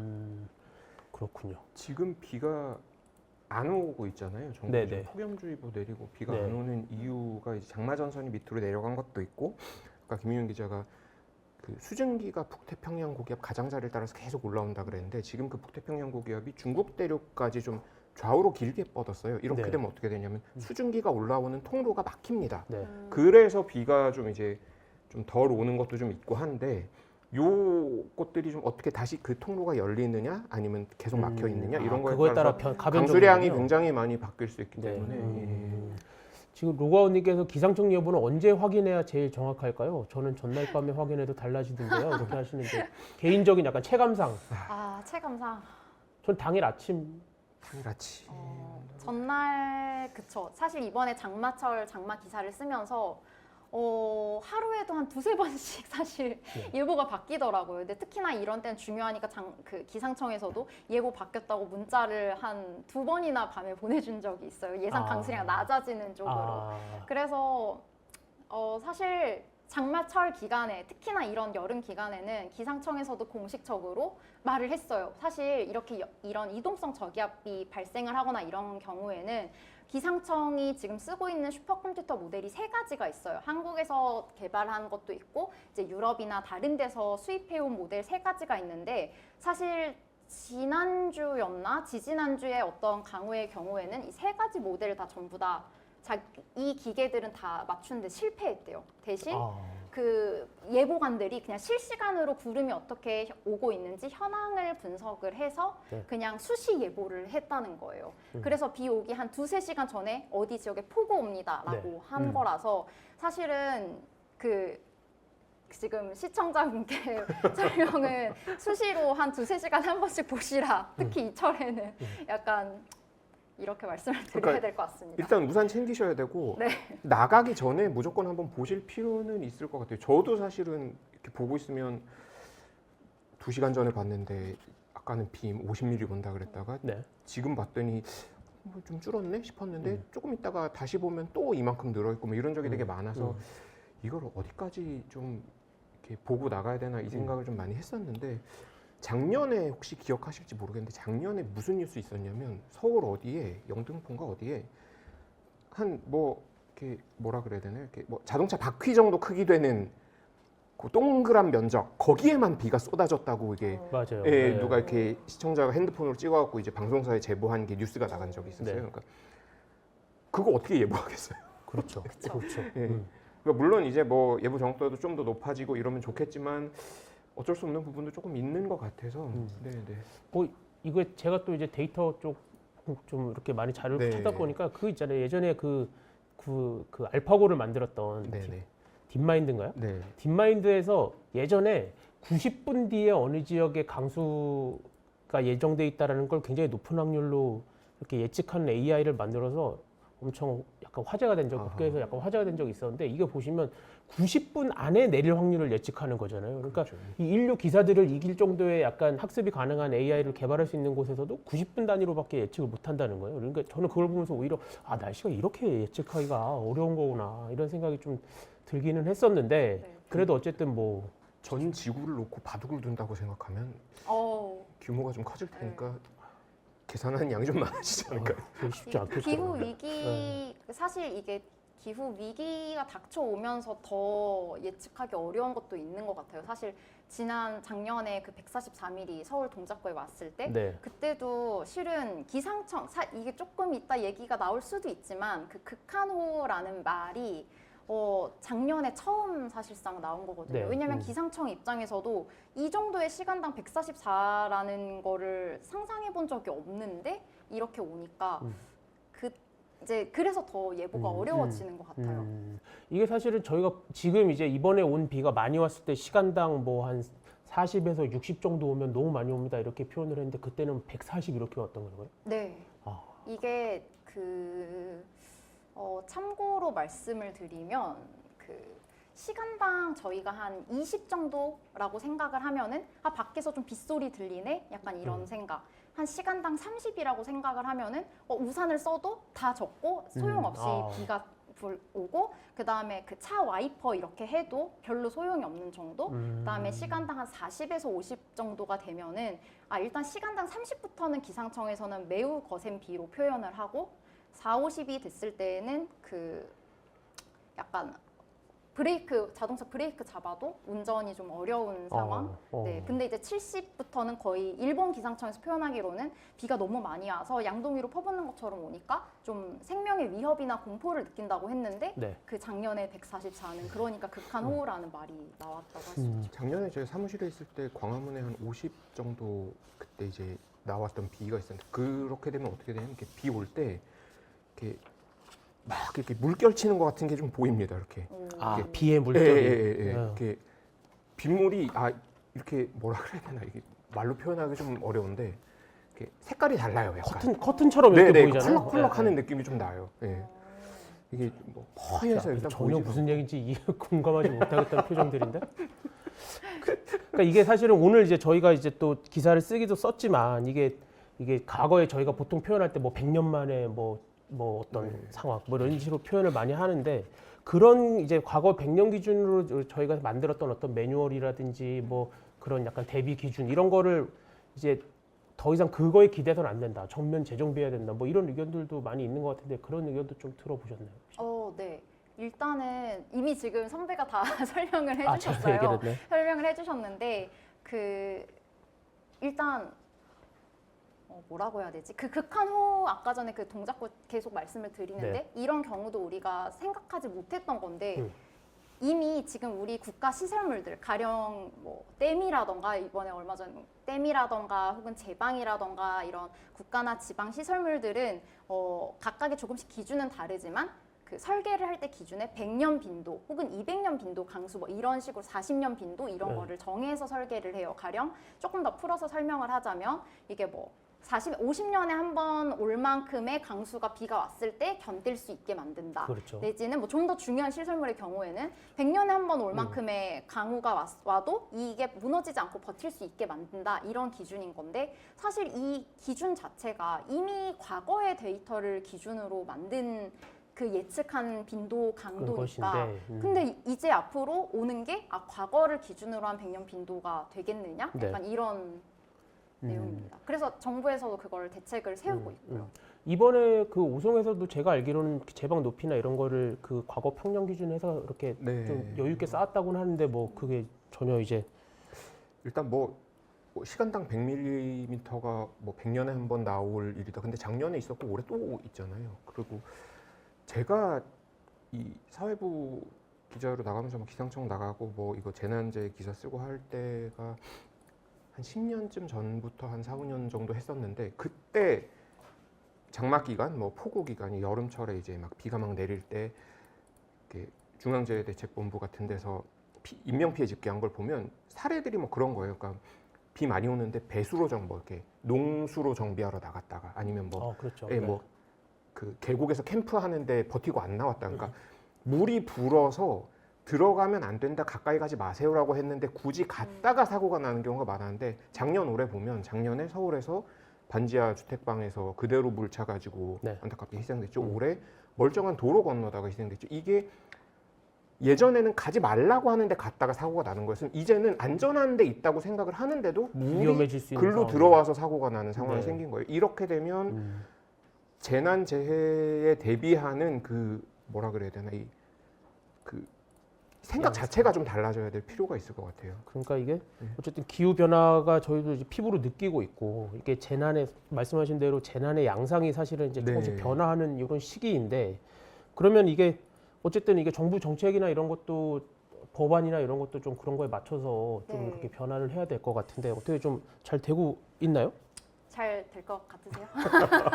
그렇군요. 지금 비가 안 오고 있잖아요. 네네. 전국에 폭염주의보 내리고 비가 네. 안 오는 이유가 이제 장마전선이 밑으로 내려간 것도 있고 아까 김윤 기자가 그 수증기가 북태평양 고기압 가장자리를 따라서 계속 올라온다 그랬는데 지금 그 북태평양 고기압이 중국 대륙까지 좀 좌우로 길게 뻗었어요. 이렇게 네. 되면 어떻게 되냐면 수증기가 올라오는 통로가 막힙니다. 네. 그래서 비가 좀 이제 좀 덜 오는 것도 좀 있고 한데 요 것들이 좀 어떻게 다시 그 통로가 열리느냐 아니면 계속 막혀 있느냐 이런 거에 그거에 따라 따라서 가변 강수량이 정도군요. 굉장히 많이 바뀔 수 있기 네. 때문에 지금 로가온님께서 기상청 예보는 언제 확인해야 제일 정확할까요? 저는 전날 밤에 확인해도 달라지던데요. 이렇게 하시는데 개인적인 약간 체감상. 체감상. 전 당일 아침. 당일아침 전날 그쵸. 사실 이번에 장마철 장마 기사를 쓰면서 하루에도 한 두세 번씩 사실 네. 예보가 바뀌더라고요. 근데 특히나 이런 때는 중요하니까 그 기상청에서도 예보 바뀌었다고 문자를 한 2번이나 밤에 보내준 적이 있어요. 예상 아. 강수량 낮아지는 쪽으로. 아, 그래서 사실 장마철 기간에 특히나 이런 여름 기간에는 기상청에서도 공식적으로 말을 했어요. 사실 이렇게 이런 이동성 저기압이 발생을 하거나 이런 경우에는 기상청이 지금 쓰고 있는 슈퍼컴퓨터 모델이 3가지가 있어요. 한국에서 개발한 것도 있고 이제 유럽이나 다른 데서 수입해온 모델 3가지가 있는데 사실 지난주였나 지지난주에 어떤 강우의 경우에는 이 3가지 모델을 다 전부 다 이 기계들은 다 맞추는데 실패했대요. 대신 그 예보관들이 그냥 실시간으로 구름이 어떻게 오고 있는지 현황을 분석을 해서 네. 그냥 수시 예보를 했다는 거예요. 그래서 비 오기 한 2-3시간 전에 어디 지역에 폭우 옵니다라고 네. 한 거라서 사실은 지금 시청자분께 설명은 수시로 한 2-3시간 한 번씩 보시라. 특히 이 철에는 약간 이렇게 말씀을 드려야 그러니까 될 것 같습니다. 일단 우산 챙기셔야 되고 네. 나가기 전에 무조건 한번 보실 필요는 있을 것 같아요. 저도 사실은 이렇게 보고 있으면 2시간 전에 봤는데 아까는 비 50mm 온다 그랬다가 네. 지금 봤더니 좀 줄었네 싶었는데 조금 있다가 다시 보면 또 이만큼 늘어있고 뭐 이런 적이 되게 많아서 이걸 어디까지 좀 이렇게 보고 나가야 되나 이 생각을 좀 많이 했었는데 작년에 혹시 기억하실지 모르겠는데 작년에 무슨 뉴스 있었냐면 서울 어디에 영등포인가 어디에 한 뭐 이렇게 뭐라 그래야 되나 이렇게 뭐 자동차 바퀴 정도 크기 되는 그 동그란 면적 거기에만 비가 쏟아졌다고 이게 맞아요. 예, 네. 누가 이렇게 시청자가 핸드폰으로 찍어갖고 이제 방송사에 제보한 게 뉴스가 나간 적이 있었어요. 네. 그러니까 그거 어떻게 예보하겠어요? 그렇죠. 그쵸. 그렇죠. 예. 그러니까 물론 이제 뭐 예보 정도도 좀 더 높아지고 이러면 좋겠지만 어쩔 수 없는 부분도 조금 있는 것 같아서. 네, 네. 뭐 이거 제가 또 이제 데이터 쪽 좀 이렇게 많이 자료를 네. 찾아보니까 그 있잖아요. 예전에 그 알파고를 만들었던 네, 네. 딥마인드인가요? 네. 딥마인드에서 예전에 90분 뒤에 어느 지역에 강수가 예정돼 있다라는 걸 굉장히 높은 확률로 이렇게 예측하는 AI를 만들어서 엄청 약간 화제가 된 적, 아하. 국내에서 약간 화제가 된 적이 있었는데 이게 보시면 90분 안에 내릴 확률을 예측하는 거잖아요. 그러니까 그렇죠. 이 인류 기사들을 이길 정도의 약간 학습이 가능한 AI를 개발할 수 있는 곳에서도 90분 단위로밖에 예측을 못 한다는 거예요. 그러니까 저는 그걸 보면서 오히려 날씨가 이렇게 예측하기가 어려운 거구나 이런 생각이 좀 들기는 했었는데 네. 그래도 어쨌든 뭐 전 지구를 놓고 바둑을 둔다고 생각하면 어, 규모가 좀 커질 테니까 계산하는 양이 좀 많아지지 않을까요? 그게 쉽지 않겠죠. 기후 위기 사실 이게 기후 위기가 닥쳐오면서 더 예측하기 어려운 것도 있는 것 같아요. 사실 작년에 그 144mm 서울 동작구에 왔을 때 네. 그때도 실은 기상청 이게 조금 이따 얘기가 나올 수도 있지만 그 극한호우라는 말이 작년에 처음 사실상 나온 거거든요. 네. 왜냐하면 기상청 입장에서도 이 정도의 시간당 144라는 거를 상상해 본 적이 없는데 이렇게 오니까 그래서 더 예보가 어려워지는 것 같아요. 이게 사실은 저희가 지금 이제 이번에 온 비가 많이 왔을 때 시간당 뭐 한 40에서 60 정도 오면 너무 많이 옵니다 이렇게 표현을 했는데 그때는 140 이렇게 왔던 거예요? 네. 아. 이게 참고로 말씀을 드리면 시간당 저희가 한 20 정도라고 생각을 하면은 밖에서 좀 빗소리 들리네? 약간 이런 생각. 한 시간당 30이라고 생각을 하면은 우산을 써도 다 젖고 소용없이 비가 오고 그다음에 그 차 와이퍼 이렇게 해도 별로 소용이 없는 정도. 그다음에 시간당 한 40에서 50 정도가 되면은 일단 시간당 30부터는 기상청에서는 매우 거센 비로 표현을 하고 40-50이 됐을 때는 약간 자동차 브레이크 잡아도 운전이 좀 어려운 상황. 네, 근데 이제 70부터는 거의 일본 기상청에서 표현하기로는 비가 너무 많이 와서 양동이로 퍼붓는 것처럼 오니까 좀 생명의 위협이나 공포를 느낀다고 했는데 네. 그 작년에 144는 그러니까 극한호우라는 말이 나왔다고 할 수 있죠. 작년에 저희 사무실에 있을 때 광화문에 한 50 정도 그때 이제 나왔던 비가 있었는데 그렇게 되면 어떻게 되냐면 이렇게 비 올 때 이렇게 막 이렇게 물결 치는 것 같은 게 좀 보입니다. 이렇게. 비의 물결이 이렇게 빗물이 이렇게 뭐라 그래야 되나 이게 말로 표현하기 좀 어려운데 이렇게 색깔이 달라요. 약간. 커튼처럼 이렇게 네네 보이잖아요. 컬럭컬럭하는 느낌이 좀 나요. 네. 이게 뭐 퍼해서 일단 전혀 보이지도 무슨 얘기인지 공감하지 못하겠다는 표정들인데. 그러니까 이게 사실은 오늘 이제 저희가 이제 또 기사를 쓰기도 썼지만 이게 과거에 저희가 보통 표현할 때 뭐 100년 만에 뭐 어떤 상황 뭐 이런 식으로 표현을 많이 하는데 그런 이제 과거 100년 기준으로 저희가 만들었던 어떤 매뉴얼이라든지 뭐 그런 약간 대비 기준 이런 거를 이제 더 이상 그거에 기대서는 안 된다. 전면 재정비해야 된다. 뭐 이런 의견들도 많이 있는 것 같은데 그런 의견도 좀 들어보셨나요? 네. 일단은 이미 지금 선배가 다 설명을 제가 해주셨어요. 얘기를 했네. 설명을 해주셨는데 일단 뭐라고 해야 되지? 그 극한호 아까 전에 그 동작구 계속 말씀을 드리는데 이런 경우도 우리가 생각하지 못했던 건데 이미 지금 우리 국가 시설물들 가령 뭐 댐이라던가 이번에 얼마 전 댐이라던가 혹은 제방이라던가 이런 국가나 지방 시설물들은 각각의 조금씩 기준은 다르지만 그 설계를 할 때 기준에 100년 빈도 혹은 200년 빈도 강수 뭐 이런 식으로 40년 빈도 이런 거를 정해서 설계를 해요. 가령 조금 더 풀어서 설명을 하자면 이게 뭐 50년에 한 번 올 만큼의 강수가 비가 왔을 때 견딜 수 있게 만든다. 그렇죠. 내지는 뭐 좀 더 중요한 시설물의 경우에는 100년에 한 번 올 만큼의 강우가 와도 이게 무너지지 않고 버틸 수 있게 만든다. 이런 기준인 건데 사실 이 기준 자체가 이미 과거의 데이터를 기준으로 만든 그 예측한 빈도 강도니까 근데 이제 앞으로 오는 게 과거를 기준으로 한 100년 빈도가 되겠느냐? 약간 이런 내용입니다. 그래서 정부에서도 그걸 대책을 세우고 있고요. 이번에 그 오송에서도 제가 알기로는 제방 높이나 이런 거를 그 과거 평년 기준에서 이렇게 좀 여유 있게 쌓았다고는 하는데 뭐 그게 전혀 이제 일단 뭐 시간당 100mm가 뭐 100년에 한 번 나올 일이다. 근데 작년에 있었고 올해 또 있잖아요. 그리고 제가 이 사회부 기자로 나가면서 뭐 기상청 나가고 뭐 이거 재난재 기사 쓰고 할 때가 한 10년쯤 전부터 한 4, 5년 정도 했었는데 그때 장마 기간, 뭐 폭우 기간이 여름철에 이제 막 비가 막 내릴 때 중앙재해대책본부 같은 데서 인명 피해 집계한 걸 보면 사례들이 뭐 그런 거예요. 그러니까 비 많이 오는데 배수로 뭐 이렇게 농수로 정비하러 나갔다가 아니면 뭐 그렇죠. 뭐 그 계곡에서 캠프하는데 버티고 안 나왔다. 그러니까 물이 불어서 들어가면 안 된다, 가까이 가지 마세요라고 했는데 굳이 갔다가 사고가 나는 경우가 많았는데 작년 올해 보면 작년에 서울에서 반지하 주택방에서 그대로 물 차가지고 안타깝게 희생됐죠. 올해 멀쩡한 도로 건너다가 희생됐죠. 이게 예전에는 가지 말라고 하는데 갔다가 사고가 나는 거였으면 이제는 안전한 데 있다고 생각을 하는데도 위험해질 수 있는 글로 상황. 들어와서 사고가 나는 상황이 생긴 거예요. 이렇게 되면 재난 재해에 대비하는 그 뭐라 그래야 되나 그 생각 자체가 좀 달라져야 될 필요가 있을 것 같아요. 그러니까 이게 어쨌든 기후 변화가 저희도 이제 피부로 느끼고 있고 이게 재난의 말씀하신 대로 재난의 양상이 사실은 이제 조금씩 변화하는 이런 시기인데 그러면 이게 어쨌든 이게 정부 정책이나 이런 것도 법안이나 이런 것도 좀 그런 거에 맞춰서 좀 이렇게 변화를 해야 될 것 같은데 어떻게 좀 잘 되고 있나요? 잘 될 것 같으세요?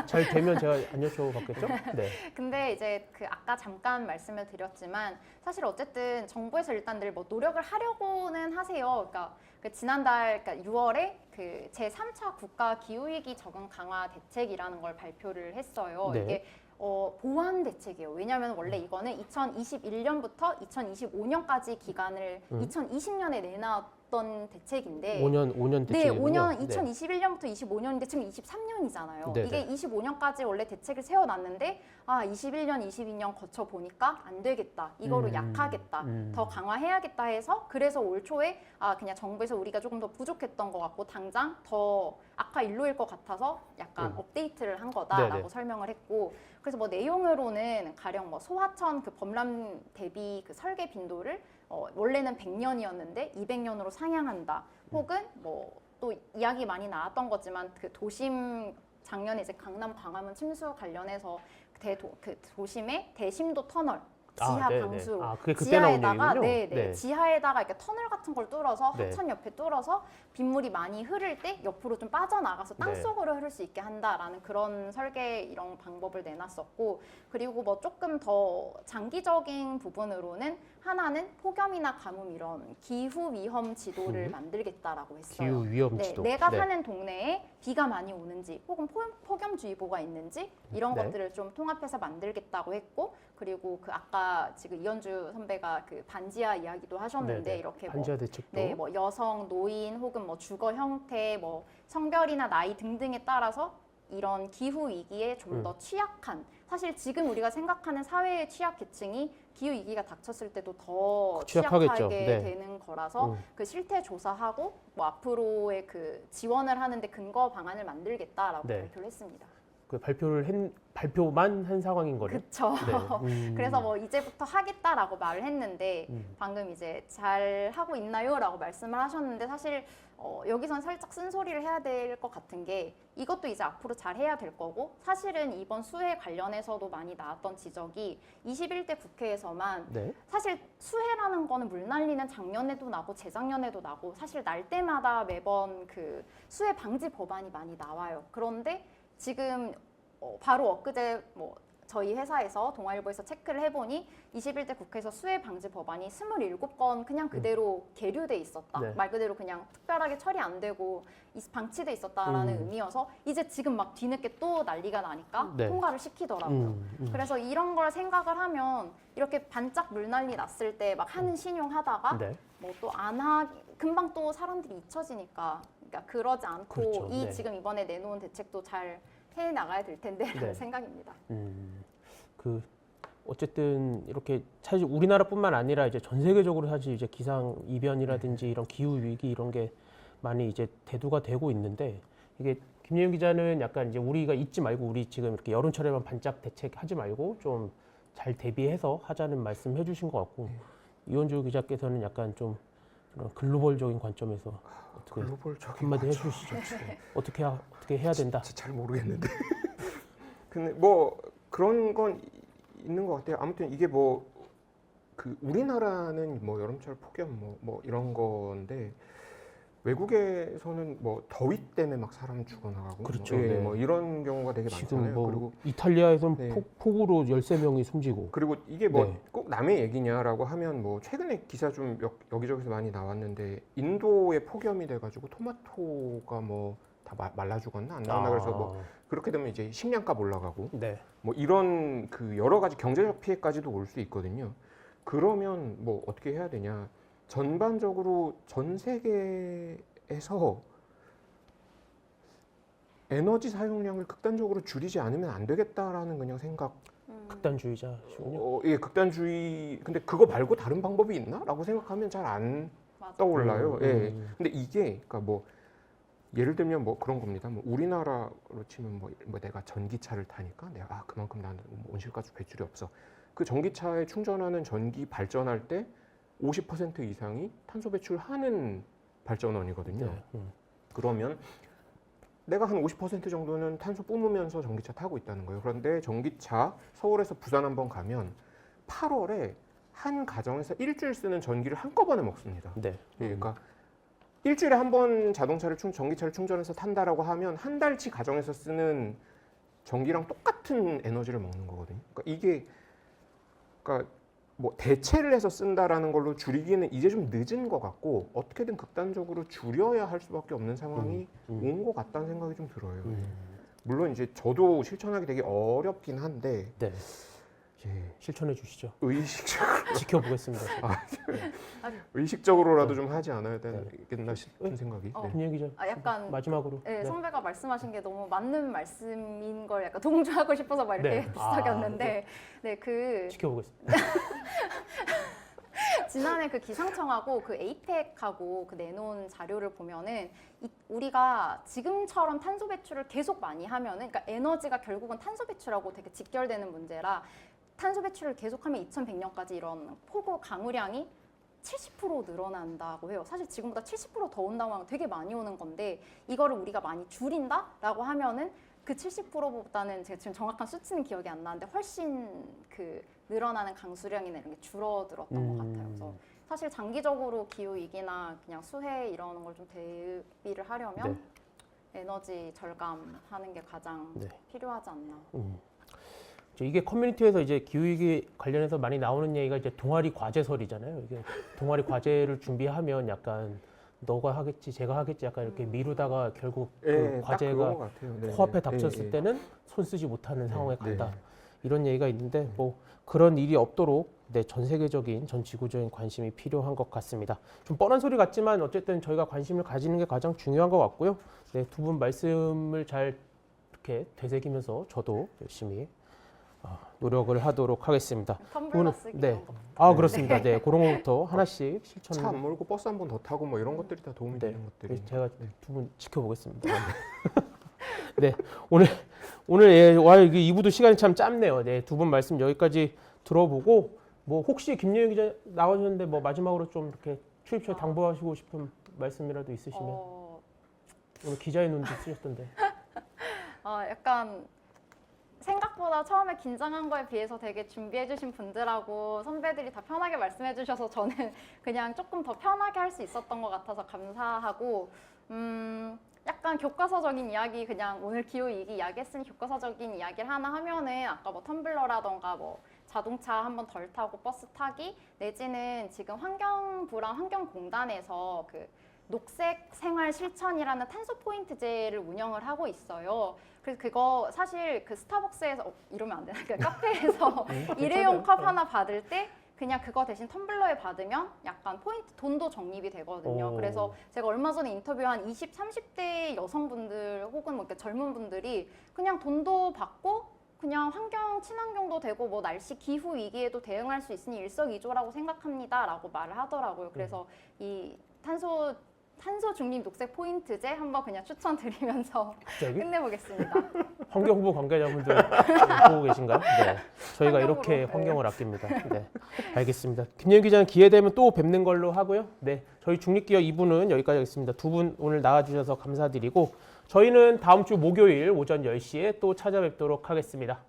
잘 되면 제가 안 여쭤봤겠죠? 네. 근데 이제 그 아까 잠깐 말씀을 드렸지만 사실 어쨌든 정부에서 일단 늘 뭐 노력을 하려고는 하세요. 그러니까 그 지난달 그러니까 6월에 그 제3차 국가 기후위기 적응 강화 대책이라는 걸 발표를 했어요. 이게 보완 대책이에요. 왜냐하면 원래 이거는 2021년부터 2025년까지 기간을 2020년에 내놨던 대책인데 5년 대책이군요. 네, 5년 2021년부터 25년인데 지금 23년이잖아요. 이게 25년까지 원래 대책을 세워놨는데 21년, 22년 거쳐 보니까 안 되겠다. 이거로 약하겠다. 더 강화해야겠다 해서 그래서 올 초에 그냥 정부에서 우리가 조금 더 부족했던 것 같고 당장 더 악화 일로일 것 같아서 약간 업데이트를 한 거다라고 설명을 했고 그래서 뭐 내용으로는 가령 뭐 소하천 그 범람 대비 그 설계 빈도를 원래는 100년이었는데 200년으로 상향한다. 혹은 뭐 또 이야기 많이 나왔던 거지만 그 도심 작년에 이제 강남 광화문 침수 관련해서 그 도심의 대심도 터널 지하 방수로 그게 그때 나온 지하에다가 얘기군요. 지하에다가 이렇게 터널 같은 걸 뚫어서 하천 옆에 뚫어서 빗물이 많이 흐를 때 옆으로 좀 빠져나가서 땅속으로 흐를 수 있게 한다라는 그런 설계 이런 방법을 내놨었고 그리고 뭐 조금 더 장기적인 부분으로는 하나는 폭염이나 가뭄 이런 기후 위험 지도를 만들겠다라고 했어요. 기후 위험 지도. 내가 사는 동네에 비가 많이 오는지 혹은 폭염주의보가 있는지 이런 네. 것들을 좀 통합해서 만들겠다고 했고 그리고 그 아까 지금 이현주 선배가 그 반지하 이야기도 하셨는데 네네. 이렇게 뭐 반지하 대책도. 네, 뭐 여성, 노인 혹은 뭐 주거 형태, 뭐 성별이나 나이 등등에 따라서 이런 기후 위기에 좀 더 취약한 사실 지금 우리가 생각하는 사회의 취약 계층이 기후 위기가 닥쳤을 때도 더 취약하겠죠. 취약하게 네. 되는 거라서 음. 그 실태 조사하고 뭐 앞으로의 그 지원을 하는데 근거 방안을 만들겠다라고 네. 발표를 했습니다. 그 발표만 한 상황인 거네요. 그렇죠. 네. 그래서 뭐 이제부터 하겠다라고 말을 했는데 방금 이제 잘 하고 있나요라고 말씀을 하셨는데 사실 여기선 살짝 쓴소리를 해야 될 것 같은 게 이것도 이제 앞으로 잘 해야 될 거고 사실은 이번 수해 관련해서도 많이 나왔던 지적이 21대 국회에서만 네. 사실 수해라는 거는 물난리는 작년에도 나고 재작년에도 나고 사실 날 때마다 매번 그 수해 방지 법안이 많이 나와요. 그런데 지금 바로 엊그제 뭐 저희 회사에서 동아일보에서 체크를 해보니 21대 국회에서 수해 방지 법안이 27건 그냥 그대로 계류돼 있었다. 네. 말 그대로 그냥 특별하게 처리 안 되고 방치돼 있었다라는 의미여서 이제 지금 막 뒤늦게 또 난리가 나니까 네. 통과를 시키더라고요. 그래서 이런 걸 생각을 하면 이렇게 반짝 물난리 났을 때 막 하는 신용하다가 네. 뭐 또 안 하 금방 또 사람들이 잊혀지니까 그러니까 그러지 않고 그렇죠. 이 네. 지금 이번에 내놓은 대책도 잘 해 나가야 될 텐데라는 네. 생각입니다. 그 어쨌든 이렇게 사실 우리나라뿐만 아니라 이제 전 세계적으로 사실 이제 기상 이변이라든지 이런 기후 위기 이런 게 많이 이제 대두가 되고 있는데 이게 김예윤 기자는 약간 이제 우리가 잊지 말고 우리 지금 이렇게 여름철에만 반짝 대책하지 말고 좀 잘 대비해서 하자는 말씀 해주신 것 같고 이현주 기자께서는 약간 좀 그런 글로벌적인 관점에서 어떻게 글로벌적인 한마디 관점. 해주시죠. 어떻게 해야 된다. 진짜 잘 모르겠는데. 근데 뭐 그런 건 있는 것 같아요. 아무튼 이게 뭐 그 우리나라는 뭐 여름철 폭염 뭐 이런 건데 외국에서는 뭐 더위 때문에 막 사람 죽어나가고 그렇죠. 뭐, 예, 네. 뭐 이런 경우가 되게 지금 많잖아요. 뭐 그리고 이탈리아에서는 네. 폭우로 13명이 숨지고 그리고 이게 뭐 네. 꼭 남의 얘기냐라고 하면 뭐 최근에 기사 좀 여기저기서 많이 나왔는데 인도에 폭염이 돼가지고 토마토가 뭐 다 말라 죽었나 안 나왔나 그래서 뭐 그렇게 되면 이제 식량값 올라가고 네. 뭐 이런 그 여러 가지 경제적 피해까지도 올 수 있거든요. 그러면 뭐 어떻게 해야 되냐? 전반적으로 전 세계에서 에너지 사용량을 극단적으로 줄이지 않으면 안 되겠다라는 그냥 생각. 극단주의자시군요. 예, 극단주의. 근데 그거 말고 다른 방법이 있나?라고 생각하면 잘 안 맞아. 떠올라요. 예. 근데 이게 그러니까 뭐 예를 들면 뭐 그런 겁니다. 뭐 우리나라로 치면 뭐 내가 전기차를 타니까 내가 그만큼 나는 온실가스 배출이 없어. 그 전기차에 충전하는 전기 발전할 때 50% 이상이 탄소 배출하는 발전원이거든요. 네. 그러면 내가 한 50% 정도는 탄소 뿜으면서 전기차 타고 있다는 거예요. 그런데 전기차 서울에서 부산 한번 가면 8월에 한 가정에서 일주일 쓰는 전기를 한꺼번에 먹습니다. 네. 예, 그러니까 일주일에 한 번 전기차를 충전해서 탄다라고 하면 한 달치 가정에서 쓰는 전기랑 똑같은 에너지를 먹는 거거든요. 그러니까 이게 그러니까 뭐 대체를 해서 쓴다라는 걸로 줄이기는 이제 좀 늦은 것 같고 어떻게든 극단적으로 줄여야 할 수밖에 없는 상황이 온 것 같다는 생각이 좀 들어요. 물론 이제 저도 실천하기 되게 어렵긴 한데 네. 예, 실천해 주시죠. 의식적으로 지켜보겠습니다. 의식적으로라도 좀 하지 않아야 되겠나 싶은 생각이. 네. 김예윤 기자. 약간 마지막으로. 네, 선배가 말씀하신 게 너무 맞는 말씀인 걸 약간 동조하고 싶어서 막 이렇게 네. 비슷하게 왔는데 그 지켜보겠습니다. 지난해 그 기상청하고 그 에이펙하고 그 내놓은 자료를 보면은 우리가 지금처럼 탄소 배출을 계속 많이 하면은 그러니까 에너지가 결국은 탄소 배출하고 되게 직결되는 문제라 탄소 배출을 계속하면 2100년까지 이런 폭우 강우량이 70% 늘어난다고 해요. 사실 지금보다 70%더 온다고 하면 되게 많이 오는 건데 이거를 우리가 많이 줄인다라고 하면은 그 70%보다는 제가 지금 정확한 수치는 기억이 안 나는데 훨씬 그 늘어나는 강수량이나 이런 게 줄어들었던 것 같아요. 그래서 사실 장기적으로 기후 위기나 그냥 수해 이런 걸 좀 대비를 하려면 에너지 절감하는 게 가장 네. 필요하지 않나. 이게 커뮤니티에서 이제 기후위기 관련해서 많이 나오는 얘기가 이제 동아리 과제설이잖아요. 이게 동아리 과제를 준비하면 약간 너가 하겠지, 제가 하겠지 약간 이렇게 미루다가 결국 예, 그 딱 과제가 그건 것 같아요. 네, 코앞에 네. 닥쳤을 예, 예. 때는 손 쓰지 못하는 상황에 네. 간다. 이런 얘기가 있는데 뭐 그런 일이 없도록 네, 전 세계적인 전 지구적인 관심이 필요한 것 같습니다. 좀 뻔한 소리 같지만 어쨌든 저희가 관심을 가지는 게 가장 중요한 것 같고요. 네, 두 분 말씀을 잘 이렇게 되새기면서 저도 열심히 노력을 하도록 하겠습니다. 텀블러 쓰기 네. 이런 거. 아 그렇습니다. 네, 그런 것부터 하나씩 차 실천. 안 몰고 버스 한 번 더 타고 뭐 이런 것들이 다 도움이 네. 되는 것들이. 제가 두 분 지켜보겠습니다. 네, 오늘 예, 와 이게 2부도 시간이 참 짧네요. 네, 두 분 말씀 여기까지 들어보고 뭐 혹시 김예윤 기자 나와주셨는데 뭐 마지막으로 좀 이렇게 출입처에 당부하시고 싶은 말씀이라도 있으시면 오늘 기자의 눈도 쓰셨던데. 약간 생각보다 처음에 긴장한 거에 비해서 되게 준비해주신 분들하고 선배들이 다 편하게 말씀해주셔서 저는 그냥 조금 더 편하게 할 수 있었던 것 같아서 감사하고 약간 교과서적인 이야기 그냥 오늘 기후 위기 이야기했으니 교과서적인 이야기를 하나 하면은 아까 뭐 텀블러라던가 뭐 자동차 한 번 덜 타고 버스 타기 내지는 지금 환경부랑 환경공단에서 그 녹색 생활 실천이라는 탄소 포인트제를 운영을 하고 있어요. 그래서 그거 사실 그 스타벅스에서 이러면 안 되나? 그 카페에서 일회용 컵 하나 받을 때 그냥 그거 대신 텀블러에 받으면 약간 포인트 돈도 적립이 되거든요. 오. 그래서 제가 얼마 전에 인터뷰한 20, 30대 여성분들 혹은 뭐 이렇게 젊은 분들이 그냥 돈도 받고 그냥 환경 친환경도 되고 뭐 날씨 기후 위기에도 대응할 수 있으니 일석이조라고 생각합니다라고 말을 하더라고요. 그래서 이 탄소 중립 녹색 포인트제 한번 그냥 추천드리면서 갑자기? 끝내보겠습니다. 환경부 관계자분들 보고 계신가요? 네. 저희가 이렇게 환경부로, 네. 환경을 아낍니다. 네. 알겠습니다. 김예윤 기자는 기회 되면 또 뵙는 걸로 하고요. 네. 저희 중립기어 2부는 여기까지 하겠습니다. 두 분 오늘 나와주셔서 감사드리고 저희는 다음 주 목요일 오전 10시에 또 찾아뵙도록 하겠습니다.